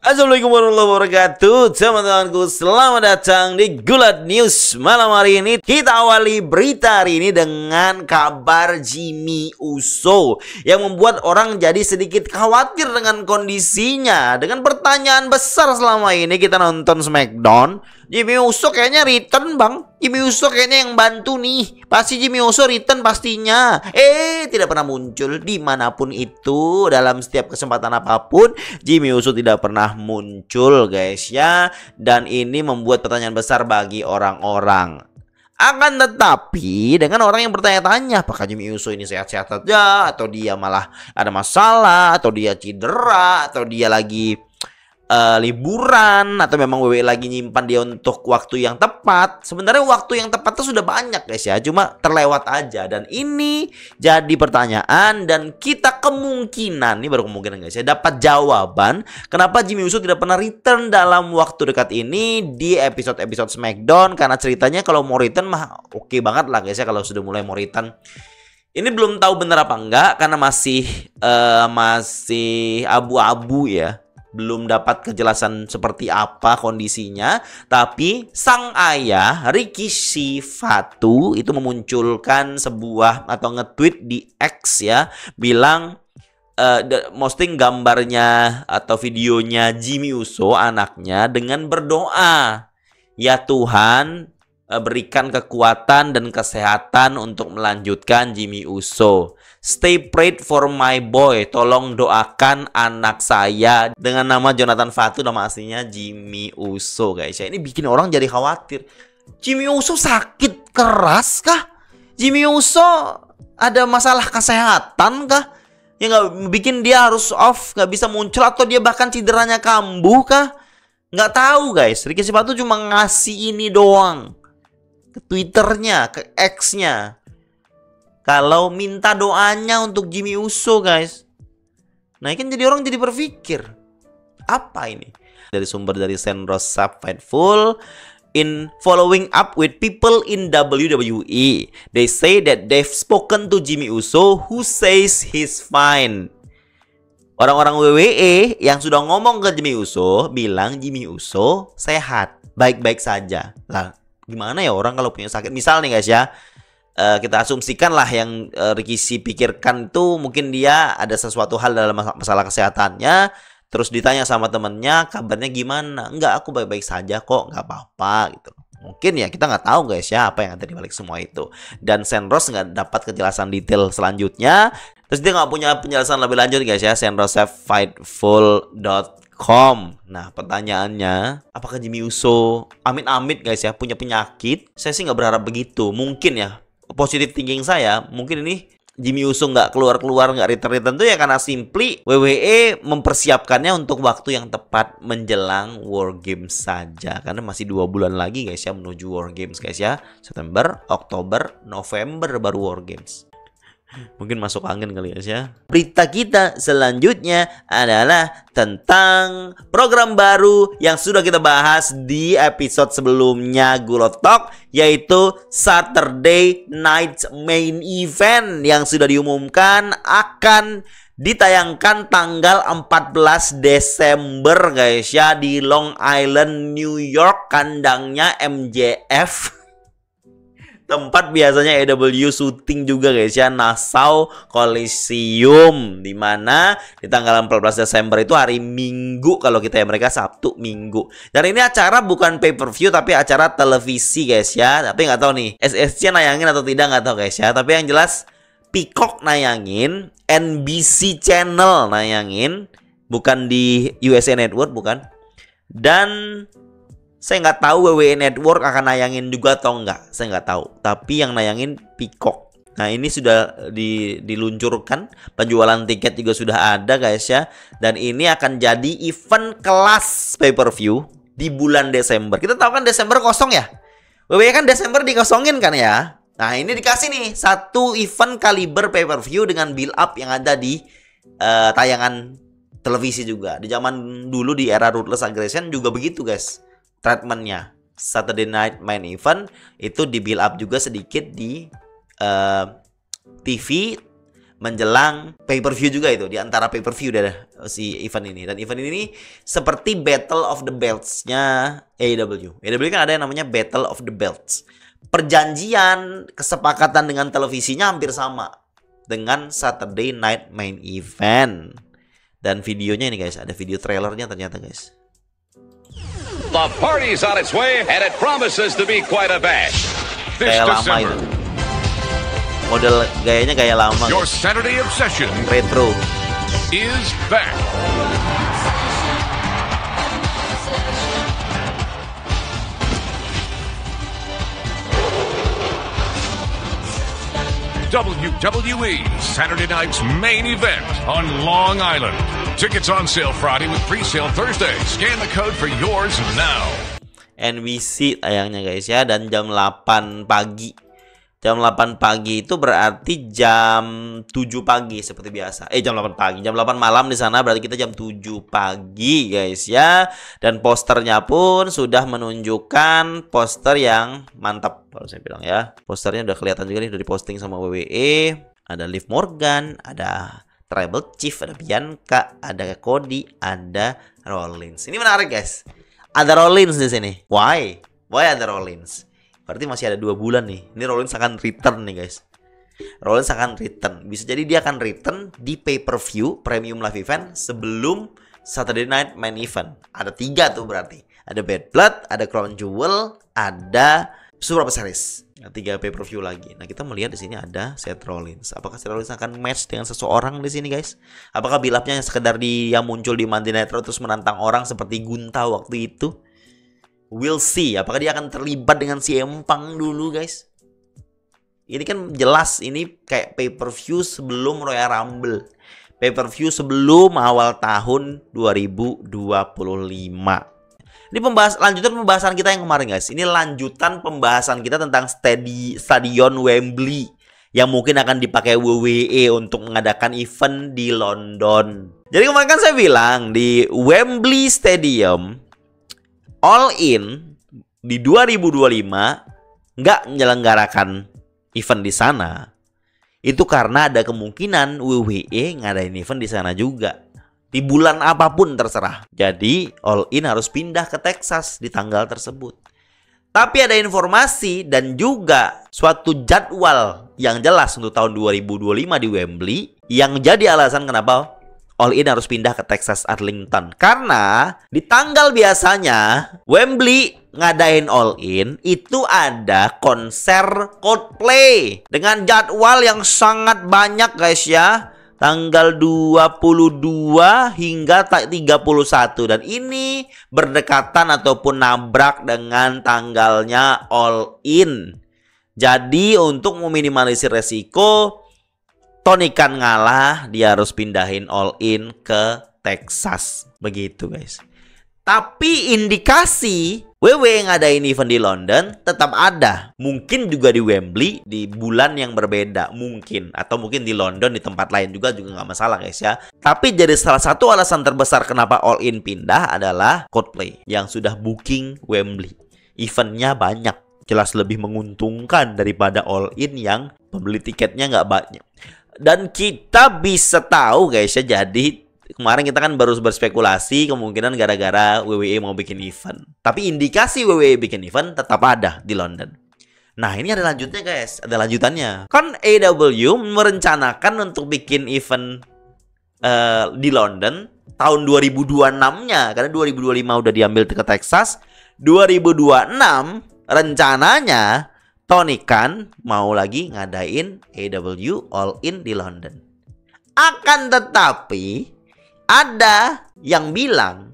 Assalamualaikum warahmatullahi wabarakatuh. Teman-temanku, selamat datang di Gulat News. Malam hari ini kita awali berita hari ini dengan kabar Jimmy Uso yang membuat orang jadi sedikit khawatir dengan kondisinya. Dengan pertanyaan besar selama ini kita nonton Smackdown, Jimmy Uso kayaknya return bang. Jimmy Uso kayaknya yang bantu nih. Pasti Jimmy Uso return pastinya. Tidak pernah muncul dimanapun itu. Dalam setiap kesempatan apapun Jimmy Uso tidak pernah muncul guys ya. Dan ini membuat pertanyaan besar bagi orang-orang. Akan tetapi dengan orang yang bertanya-tanya apakah Jimmy Uso ini sehat-sehat saja, atau dia malah ada masalah, atau dia cedera, atau dia lagi liburan, atau memang WWE lagi nyimpan dia untuk waktu yang tepat. Sebenarnya waktu yang tepat itu sudah banyak guys ya, cuma terlewat aja. Dan ini jadi pertanyaan, dan kita kemungkinan, ini baru kemungkinan guys ya, dapat jawaban kenapa Jimmy Uso tidak pernah return dalam waktu dekat ini di episode-episode Smackdown. Karena ceritanya kalau mau return mah oke banget lah guys ya, kalau sudah mulai mau return. Ini belum tahu benar apa enggak karena masih abu-abu ya. Belum dapat kejelasan seperti apa kondisinya. Tapi sang ayah Rikishi Fatu itu memunculkan sebuah atau nge-tweet di X ya, bilang posting gambarnya atau videonya Jimmy Uso anaknya dengan berdoa, "Ya Tuhan, berikan kekuatan dan kesehatan untuk melanjutkan Jimmy Uso. Stay prayed for my boy. Tolong doakan anak saya." Dengan nama Jonathan Fatu, nama aslinya Jimmy Uso guys ya. Ini bikin orang jadi khawatir. Jimmy Uso sakit keras kah? Jimmy Uso ada masalah kesehatan kah? Yang nggak bikin dia harus off, nggak bisa muncul, atau dia bahkan cederanya kambuh kah? Nggak tahu guys. Rikishi Fatu cuma ngasih ini doang ke Twitternya, ke X-nya, kalau minta doanya untuk Jimmy Uso guys. Nah ini kan jadi orang jadi berpikir, apa ini? Dari sumber dari Senrosa Fightful, in following up with people in WWE, they say that they've spoken to Jimmy Uso who says he's fine. Orang-orang WWE yang sudah ngomong ke Jimmy Uso bilang Jimmy Uso sehat, baik-baik saja. Lah gimana ya orang kalau punya sakit? Misal nih guys ya, kita asumsikan lah yang Rikishi pikirkan itu mungkin dia ada sesuatu hal dalam masalah kesehatannya. Terus ditanya sama temennya, kabarnya gimana? Enggak, aku baik-baik saja kok, nggak apa-apa gitu. Mungkin ya, kita nggak tahu guys ya apa yang ada di balik semua itu. Dan Senros nggak dapat kejelasan detail selanjutnya. Terus dia nggak punya penjelasan lebih lanjut guys ya, senrosafightful.com. Nah pertanyaannya, apakah Jimmy Uso amit-amit guys ya punya penyakit? Saya sih nggak berharap begitu. Mungkin ya, positive thinking saya, mungkin ini Jimmy Uso nggak keluar-keluar, nggak return-return tuh ya karena simply WWE mempersiapkannya untuk waktu yang tepat menjelang War Games saja. Karena masih 2 bulan lagi guys ya menuju War Games guys ya. September, Oktober, November baru War Games. Mungkin masuk angin kali ya. Berita kita selanjutnya adalah tentang program baru yang sudah kita bahas di episode sebelumnya Gulot Talk, yaitu Saturday Night Main Event yang sudah diumumkan akan ditayangkan tanggal 14 Desember guys ya di Long Island, New York, kandangnya MJF. Tempat biasanya AEW syuting juga guys ya, Nassau Coliseum, dimana di tanggal 14 Desember itu hari Minggu, kalau kita ya, mereka Sabtu Minggu. Dan ini acara bukan pay-per-view tapi acara televisi guys ya. Tapi nggak tahu nih SSC nayangin atau tidak, nggak tahu guys ya. Tapi yang jelas Peacock nayangin, NBC Channel nayangin, bukan di USA Network, bukan. Dan saya nggak tahu WWE Network akan nayangin juga atau enggak. Saya nggak tahu. Tapi yang nayangin Peacock. Nah ini sudah diluncurkan. Penjualan tiket juga sudah ada guys ya. Dan ini akan jadi event kelas pay-per-view di bulan Desember. Kita tahu kan Desember kosong ya. WWE kan Desember dikosongin kan ya. Nah ini dikasih nih satu event kaliber pay-per-view dengan build up yang ada di tayangan televisi juga. Di zaman dulu di era Ruthless Aggression juga begitu guys. Treatmentnya Saturday Night Main Event itu di build up juga sedikit di TV menjelang pay-per-view juga itu. Di antara pay-per-view ada si event ini. Dan event ini seperti Battle of the Belts-nya AEW. AEW kan ada yang namanya Battle of the Belts. Perjanjian, kesepakatan dengan televisinya hampir sama dengan Saturday Night Main Event. Dan videonya ini guys, ada video trailernya ternyata guys. The party's on its way and it promises to be quite a bash. This Kayak lama itu. Model gayanya gaya lama. Your Saturday obsession retro is back. WWE Saturday night's main event on Long Island. Tickets on sale Friday with pre-sale Thursday. Scan the code for yours now. NBC tayangnya guys ya, dan jam 8 pagi. Jam 8 pagi itu berarti jam 7 pagi seperti biasa. Jam 8 pagi, jam 8 malam di sana berarti kita jam 7 pagi guys ya. Dan posternya pun sudah menunjukkan poster yang mantap kalau saya bilang ya. Posternya udah kelihatan juga nih, udah diposting sama WWE. Ada Liv Morgan, ada Tribal Chief, ada Bianca, ada Cody, ada Rollins. Ini menarik guys. Ada Rollins di sini. Why? Why ada Rollins? Berarti masih ada 2 bulan nih. Ini Rollins akan return nih guys. Rollins akan return. Bisa jadi dia akan return di pay-per-view Premium Live Event sebelum Saturday Night Main Event. Ada 3 tuh berarti. Ada Bad Blood, ada Crown Jewel, ada Survivor Series. 3 pay-per-view lagi. Nah, kita melihat di sini ada Seth Rollins. Apakah Seth Rollins akan match dengan seseorang di sini guys? Apakah build-up-nya sekedar yang muncul di Monday Night Raw terus menantang orang seperti Gunta waktu itu? We'll see. Apakah dia akan terlibat dengan si Empang dulu guys? Ini kan jelas ini kayak pay-per-view sebelum Royal Rumble. Pay-per-view sebelum awal tahun 2025. Ini lanjutan pembahasan kita yang kemarin guys. Ini lanjutan pembahasan kita tentang stadion Wembley yang mungkin akan dipakai WWE untuk mengadakan event di London. Jadi kemarin kan saya bilang di Wembley Stadium All In di 2025 nggak menyelenggarakan event di sana. Itu karena ada kemungkinan WWE ngadain event di sana juga. Di bulan apapun terserah. Jadi All In harus pindah ke Texas di tanggal tersebut. Tapi ada informasi dan juga suatu jadwal yang jelas untuk tahun 2025 di Wembley yang jadi alasan kenapa All In harus pindah ke Texas Arlington. Karena di tanggal biasanya Wembley ngadain All In itu ada konser Coldplay dengan jadwal yang sangat banyak guys ya. Tanggal 22 hingga 31. Dan ini berdekatan ataupun nabrak dengan tanggalnya All In. Jadi untuk meminimalisir resiko, Tony Khan ngalah, dia harus pindahin All In ke Texas. Begitu guys. Tapi indikasi WWE ngadain event di London tetap ada. Mungkin juga di Wembley di bulan yang berbeda. Mungkin. Atau mungkin di London di tempat lain juga nggak masalah guys ya. Tapi jadi salah satu alasan terbesar kenapa All In pindah adalah Coldplay yang sudah booking Wembley. Eventnya banyak. Jelas lebih menguntungkan daripada All In yang pembeli tiketnya nggak banyak. Dan kita bisa tahu guys ya, jadi kemarin kita kan baru berspekulasi kemungkinan gara-gara WWE mau bikin event. Tapi indikasi WWE bikin event tetap ada di London. Nah ini ada lanjutnya guys, ada lanjutannya. Kan AEW merencanakan untuk bikin event di London tahun 2026-nya. Karena 2025 udah diambil ke Texas. 2026 rencananya Tony Khan mau lagi ngadain AEW All In di London. Akan tetapi ada yang bilang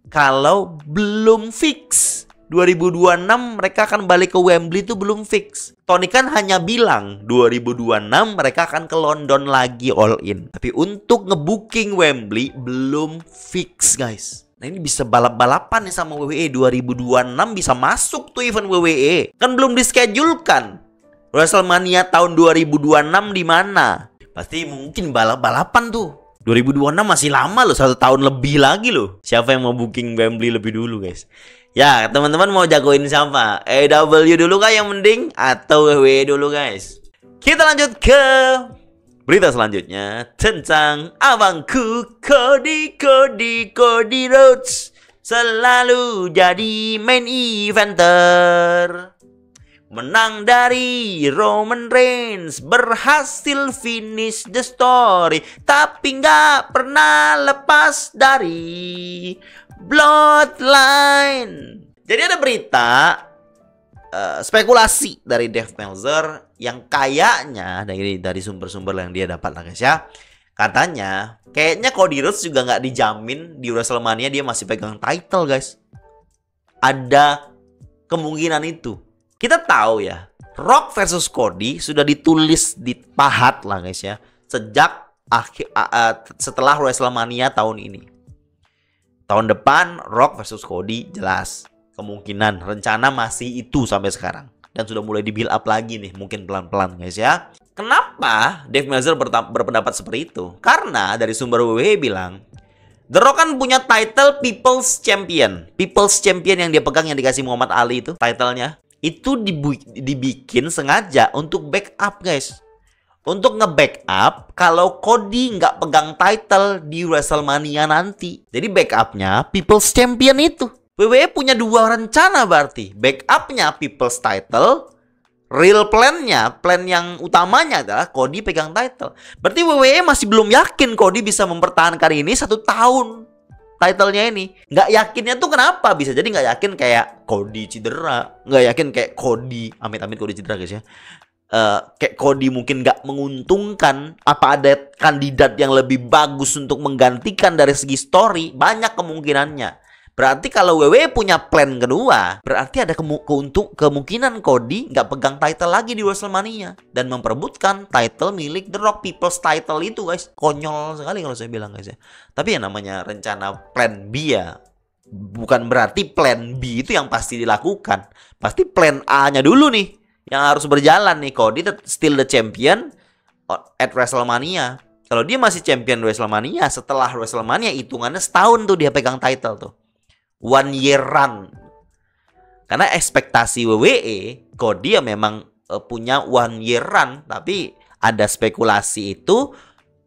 kalau belum fix 2026 mereka akan balik ke Wembley itu belum fix. Tony Khan hanya bilang 2026 mereka akan ke London lagi All In. Tapi untuk ngebooking Wembley belum fix guys. Nah ini bisa balap-balapan nih sama WWE. 2026 bisa masuk tuh event WWE. Kan belum dischedulkan. WrestleMania tahun 2026 di mana? Pasti mungkin balap-balapan tuh. 2026 masih lama loh, 1 tahun lebih lagi loh. Siapa yang mau booking Wembley lebih dulu guys? Ya teman-teman mau jagoin siapa? AEW dulu kah yang mending? Atau WWE dulu guys? Kita lanjut ke Berita selanjutnya tentang abangku Cody Rhodes selalu jadi main eventer. Menang dari Roman Reigns, berhasil finish the story, tapi nggak pernah lepas dari Bloodline. Jadi ada berita spekulasi dari Dave Meltzer yang kayaknya dari sumber-sumber yang dia dapat lah guys ya. Katanya kayaknya Cody Rhodes juga nggak dijamin di WrestleMania dia masih pegang title guys. Ada kemungkinan itu. Kita tahu ya, Rock versus Cody sudah ditulis di pahat lah guys ya, sejak setelah WrestleMania tahun ini. Tahun depan Rock versus Cody jelas, kemungkinan rencana masih itu sampai sekarang, dan sudah mulai di build up lagi nih, mungkin pelan-pelan guys ya. Kenapa Dave Meltzer berpendapat seperti itu? Karena dari sumber WWE bilang The Rock kan punya title People's Champion yang dia pegang, yang dikasih Muhammad Ali itu titlenya. Itu dibikin sengaja untuk backup guys. Untuk nge-backup kalau Cody nggak pegang title di WrestleMania nanti. Jadi backupnya People's Champion itu. WWE punya dua rencana berarti. Backupnya People's Title. Real plan-nya, plan yang utamanya adalah Cody pegang title. Berarti WWE masih belum yakin Cody bisa mempertahankan ini 1 tahun. Titlenya ini nggak yakinnya tuh kenapa? Bisa jadi nggak yakin kayak Cody cedera, nggak yakin kayak Cody amit-amit Cody cedera guys ya, kayak Cody mungkin nggak menguntungkan. Apa ada kandidat yang lebih bagus untuk menggantikan dari segi story? Banyak kemungkinannya. Berarti kalau WWE punya plan kedua, berarti ada kemungkinan Cody nggak pegang title lagi di WrestleMania dan memperebutkan title milik The Rock, People's Title itu guys. Konyol sekali kalau saya bilang guys ya. Tapi yang namanya rencana plan B ya, bukan berarti plan B itu yang pasti dilakukan. Pasti plan A-nya dulu nih yang harus berjalan nih. Cody still the champion at WrestleMania. Kalau dia masih champion WrestleMania, setelah WrestleMania hitungannya setahun tuh dia pegang title tuh. 1 year run. Karena ekspektasi WWE, Cody ya memang punya 1 year run. Tapi ada spekulasi itu,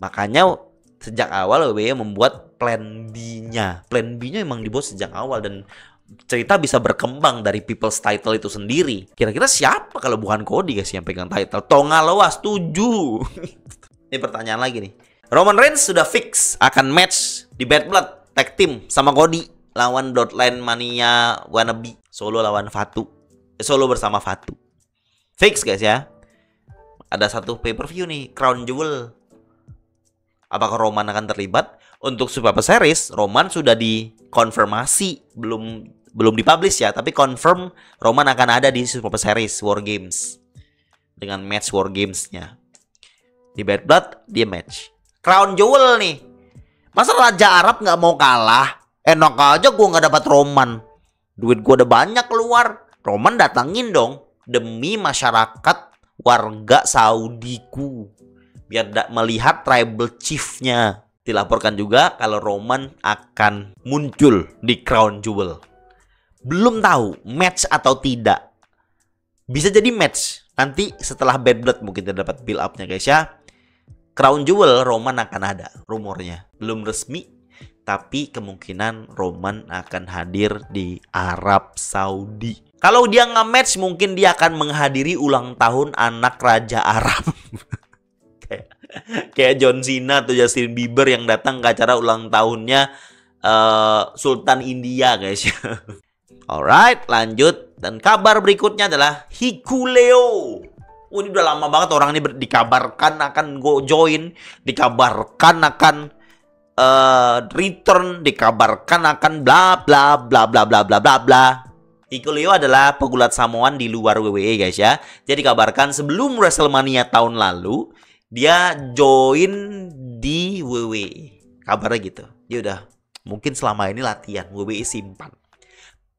makanya sejak awal WWE membuat plan B-nya. Plan B-nya memang dibuat sejak awal, dan cerita bisa berkembang dari People's Title itu sendiri. Kira-kira siapa kalau bukan Cody guys yang pegang title? Tonga Loa setuju. Ini pertanyaan lagi nih. Roman Reigns sudah fix akan match di Bad Blood tag team sama Cody lawan Bloodline Mania wannabe, Solo lawan Fatu. Solo bersama Fatu. Fix guys ya. Ada satu pay-per-view nih, Crown Jewel. Apakah Roman akan terlibat? Untuk Survivor Series, Roman sudah dikonfirmasi, belum dipublish ya, tapi confirm Roman akan ada di Survivor Series War Games dengan match War Games-nya. Di Bad Blood dia match Crown Jewel nih. Masa Raja Arab nggak mau kalah? Enak aja gue nggak dapat Roman. Duit gue udah banyak keluar. Roman datangin dong demi masyarakat warga Saudiku, biar melihat tribal chiefnya. Dilaporkan juga kalau Roman akan muncul di Crown Jewel. Belum tahu match atau tidak. Bisa jadi match. Nanti setelah Bad Blood mungkin kita dapat build up-nya guys ya. Crown Jewel Roman akan ada, rumornya belum resmi, tapi kemungkinan Roman akan hadir di Arab Saudi. Kalau dia nge-match, mungkin dia akan menghadiri ulang tahun anak Raja Arab. Kayak John Cena atau Justin Bieber yang datang ke acara ulang tahunnya Sultan India guys. Alright, lanjut. Dan kabar berikutnya adalah Hikuleo. Ini udah lama banget orang ini dikabarkan akan join, dikabarkan akan return, dikabarkan akan bla bla bla bla bla bla bla bla. Hikuleo adalah pegulat Samoan di luar WWE guys ya. Jadi dikabarkan sebelum WrestleMania tahun lalu dia join di WWE. Kabarnya gitu. Ya udah, mungkin selama ini latihan, WWE simpan.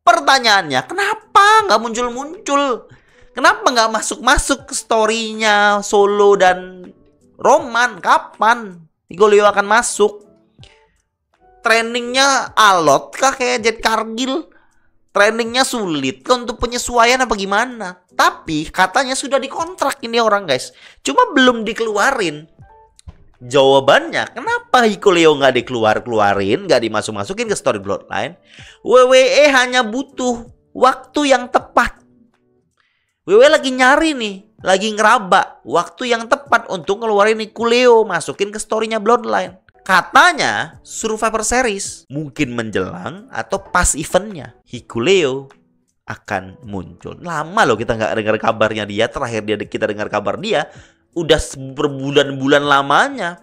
Pertanyaannya, kenapa nggak muncul-muncul? Kenapa nggak masuk-masuk ke story-nya Solo dan Roman? Kapan Hikuleo akan masuk? Trainingnya alot kah kayak Jet Cargill? Trainingnya sulit kah untuk penyesuaian apa gimana? Tapi katanya sudah dikontrak ini orang guys. Cuma belum dikeluarin. Jawabannya, kenapa Hikuleo nggak dikeluarin, nggak dimasuk-masukin ke story Bloodline? WWE hanya butuh waktu yang tepat. WWE lagi nyari nih, lagi ngeraba waktu yang tepat untuk ngeluarin Hikuleo, masukin ke story-nya Bloodline. Katanya Survivor Series mungkin menjelang atau pas eventnya Hikuleo akan muncul. Lama loh kita nggak dengar kabarnya dia. Terakhir kita dengar kabar dia udah berbulan-bulan lamanya.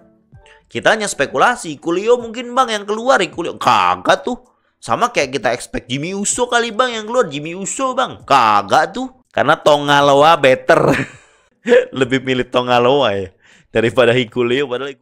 Kita hanya spekulasi, Hikuleo mungkin bang yang keluar. Hikuleo kagak tuh. Sama kayak kita expect Jimmy Uso kali bang yang keluar. Jimmy Uso bang, kagak tuh. Karena Tongaloa better. Lebih milih Tongaloa ya daripada Hikuleo. Padahal